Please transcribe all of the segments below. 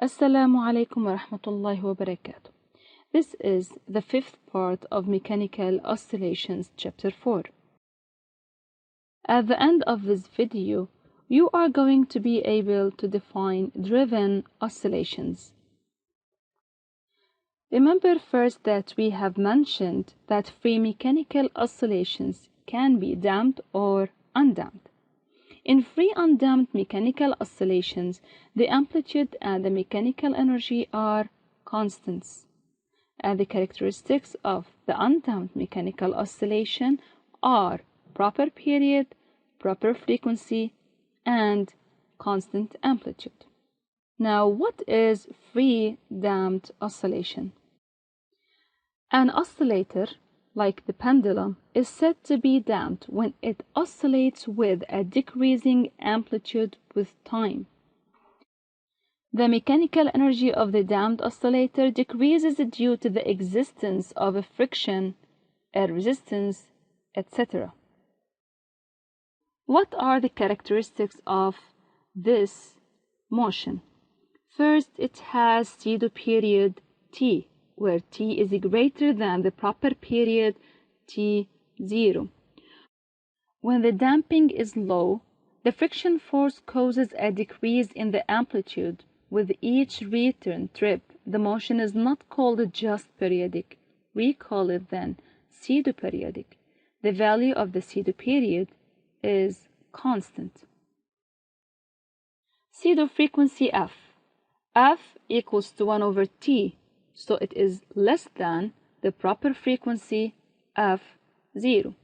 Assalamu alaikum wa rahmatullahi wa barakatuh. This is the fifth part of Mechanical Oscillations, Chapter 4. At the end of this video, you are going to be able to define driven oscillations. Remember first that we have mentioned that free mechanical oscillations can be damped or undamped. In free undamped mechanical oscillations, the amplitude and the mechanical energy are constants, and the characteristics of the undamped mechanical oscillation are proper period, proper frequency, and constant amplitude. Now, what is free damped oscillation? An oscillator, like the pendulum, is said to be damped when it oscillates with a decreasing amplitude with time. The mechanical energy of the damped oscillator decreases due to the existence of a friction, a resistance, etc. What are the characteristics of this motion? First, it has pseudo period T, where T is greater than the proper period T0. When the damping is low, the friction force causes a decrease in the amplitude. With each return trip, the motion is not called just periodic. We call it then pseudo-periodic. The value of the pseudo-period is constant. Pseudo-frequency F. F equals to 1 over T, so it is less than the proper frequency F0.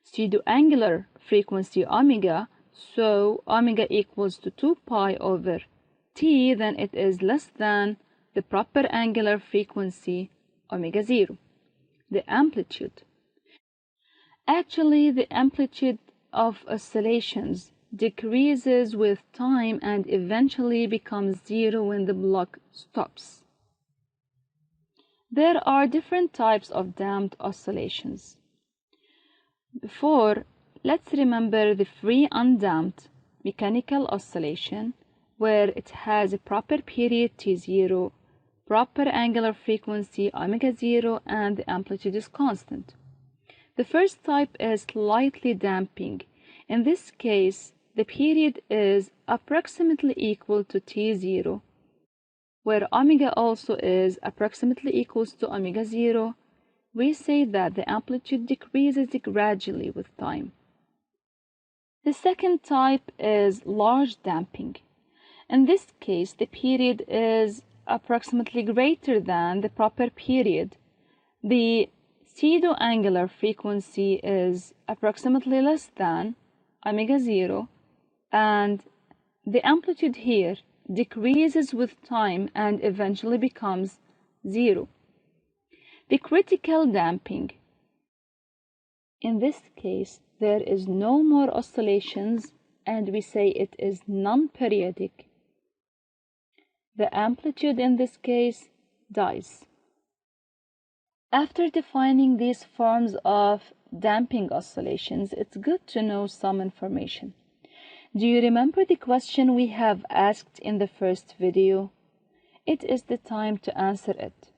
Pseudo-angular frequency omega, so omega equals to 2 pi over T, then it is less than the proper angular frequency omega 0. The amplitude. Actually, the amplitude of oscillations decreases with time and eventually becomes 0 when the block stops. There are different types of damped oscillations. Before, let's remember the free undamped mechanical oscillation, where it has a proper period T0, proper angular frequency omega 0, and the amplitude is constant. The first type is slightly damping. In this case, the period is approximately equal to T0, where omega also is approximately equals to omega 0. We say that the amplitude decreases gradually with time. The second type is large damping. In this case, the period is approximately greater than the proper period. The pseudo-angular frequency is approximately less than omega 0, and the amplitude here decreases with time and eventually becomes 0. The critical damping. In this case, there is no more oscillations, and we say it is non-periodic. The amplitude in this case dies. After defining these forms of damping oscillations, it's good to know some information. Do you remember the question we have asked in the first video? It is the time to answer it.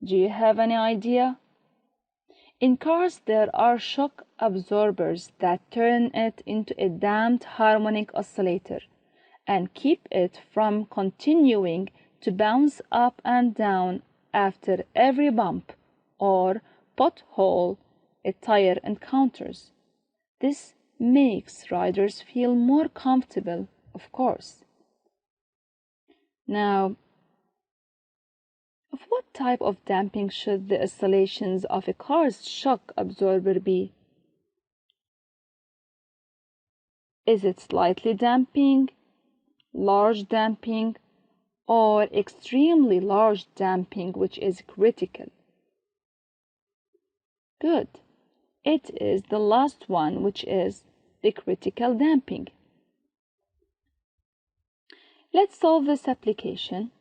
Do you have any idea? In cars, there are shock absorbers that turn it into a damped harmonic oscillator and keep it from continuing to bounce up and down after every bump or pothole a tire encounters. This makes riders feel more comfortable, of course. Now, of what type of damping should the oscillations of a car's shock absorber be? Is it slightly damping, large damping, or extremely large damping, which is critical? Good. It is the last one, which is the critical damping. Let's solve this application.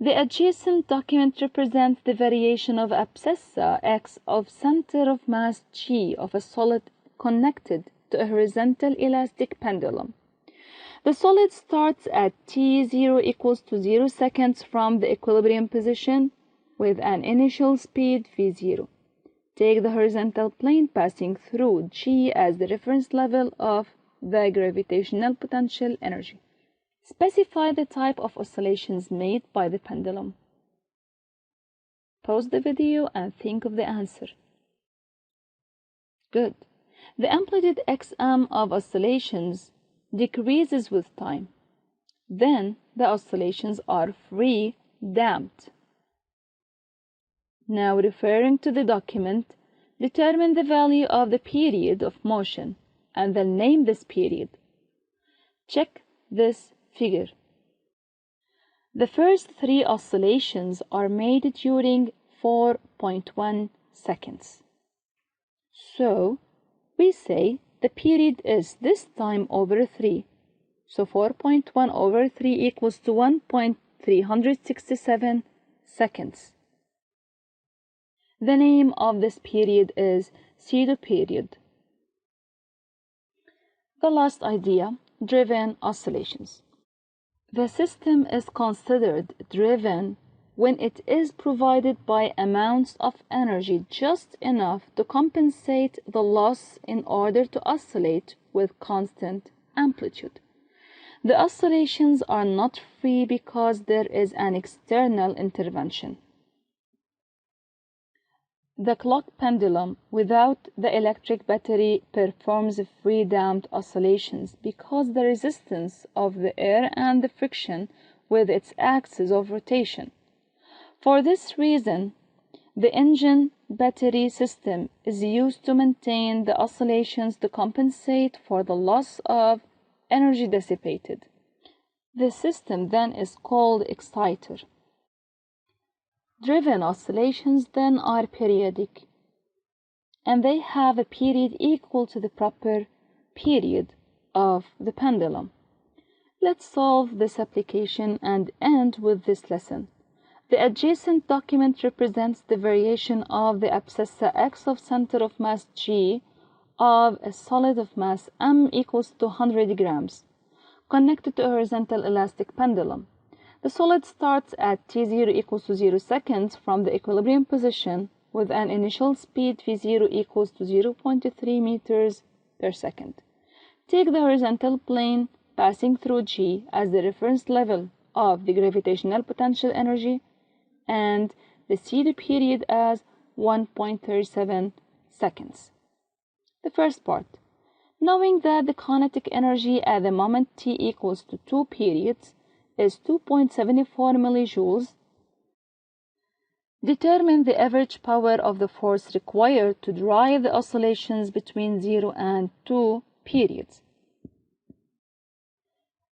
The adjacent document represents the variation of abscissa X of center of mass G of a solid connected to a horizontal elastic pendulum. The solid starts at t0 equals to 0 seconds from the equilibrium position with an initial speed v0. Take the horizontal plane passing through G as the reference level of the gravitational potential energy. Specify the type of oscillations made by the pendulum. Pause the video and think of the answer. Good. The amplitude xm of oscillations decreases with time. Then the oscillations are free damped. Now, referring to the document, determine the value of the period of motion and then name this period. Check this figure. The first three oscillations are made during 4.1 seconds. So, we say the period is this time over 3. So 4.1 over 3 equals to 1.367 seconds. The name of this period is pseudo period. The last idea, driven oscillations. The system is considered driven when it is provided by amounts of energy just enough to compensate the loss in order to oscillate with constant amplitude. The oscillations are not free because there is an external intervention. The clock pendulum without the electric battery performs free damped oscillations because the resistance of the air and the friction with its axis of rotation. For this reason, the engine battery system is used to maintain the oscillations to compensate for the loss of energy dissipated. The system then is called exciter. Driven oscillations then are periodic, and they have a period equal to the proper period of the pendulum. Let's solve this application and end with this lesson. The adjacent document represents the variation of the abscissa x of center of mass G of a solid of mass m equals to 100 grams, connected to a horizontal elastic pendulum. The solid starts at t0 equals to 0 seconds from the equilibrium position with an initial speed v0 equals to 0.3 meters per second. Take the horizontal plane passing through G as the reference level of the gravitational potential energy and the pseudo period as 1.37 seconds. The first part. Knowing that the kinetic energy at the moment t equals to 2 periods is 2.74 millijoules, determine the average power of the force required to drive the oscillations between 0 and 2 periods.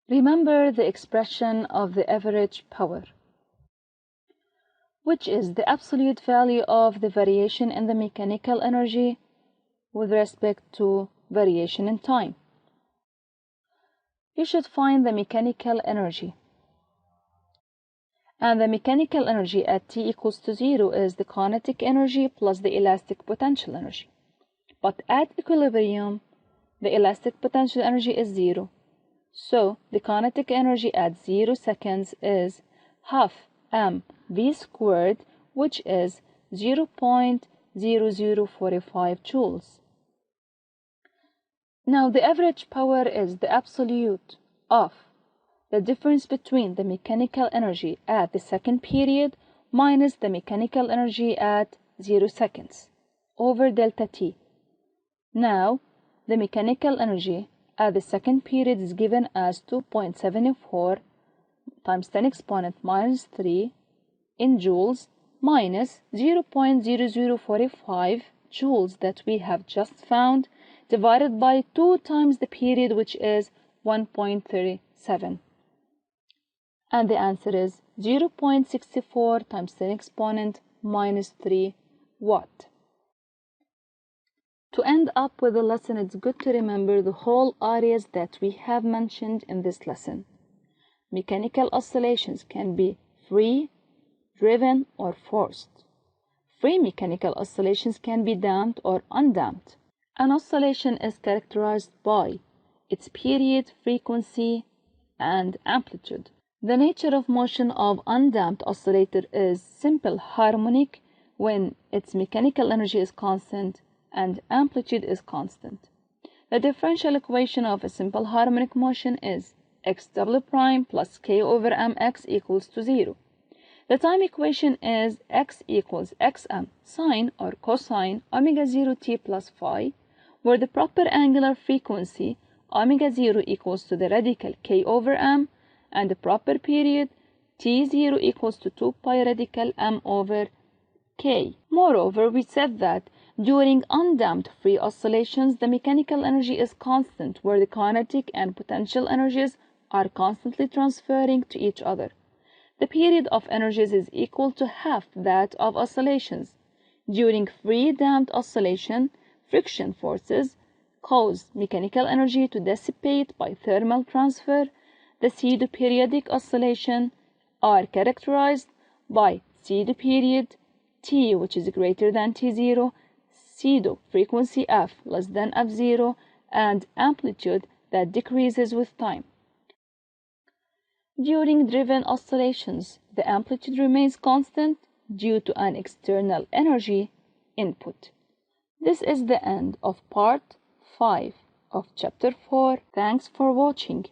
Remember the expression of the average power, which is the absolute value of the variation in the mechanical energy with respect to variation in time. You should find the mechanical energy. And the mechanical energy at t equals to 0 is the kinetic energy plus the elastic potential energy. But at equilibrium, the elastic potential energy is 0. So the kinetic energy at 0 seconds is half mv squared, which is 0.0045 joules. Now the average power is the absolute of the difference between the mechanical energy at the second period minus the mechanical energy at 0 seconds over delta t. Now, the mechanical energy at the second period is given as 2.74 times 10 exponent minus 3 in joules minus 0.0045 joules that we have just found divided by 2 times the period, which is 1.37. And the answer is 0.64 times 10 exponent minus 3 watt. To end up with the lesson, it's good to remember the whole areas that we have mentioned in this lesson. Mechanical oscillations can be free, driven, or forced. Free mechanical oscillations can be damped or undamped. An oscillation is characterized by its period, frequency, and amplitude. The nature of motion of undamped oscillator is simple harmonic when its mechanical energy is constant and amplitude is constant. The differential equation of a simple harmonic motion is x double prime plus k over mx equals to 0. The time equation is x equals xm sine or cosine omega 0 t plus phi, where the proper angular frequency omega 0 equals to the radical k over m, and the proper period t0 equals to 2 pi radical m over k. Moreover, we said that during undamped free oscillations, the mechanical energy is constant, where the kinetic and potential energies are constantly transferring to each other. The period of energies is equal to half that of oscillations. During free damped oscillation, friction forces cause mechanical energy to dissipate by thermal transfer. The pseudo-periodic oscillation are characterized by pseudo-period t, which is greater than t0, pseudo-frequency f less than f0, and amplitude that decreases with time. During driven oscillations, the amplitude remains constant due to an external energy input. This is the end of part 5 of chapter 4. Thanks for watching.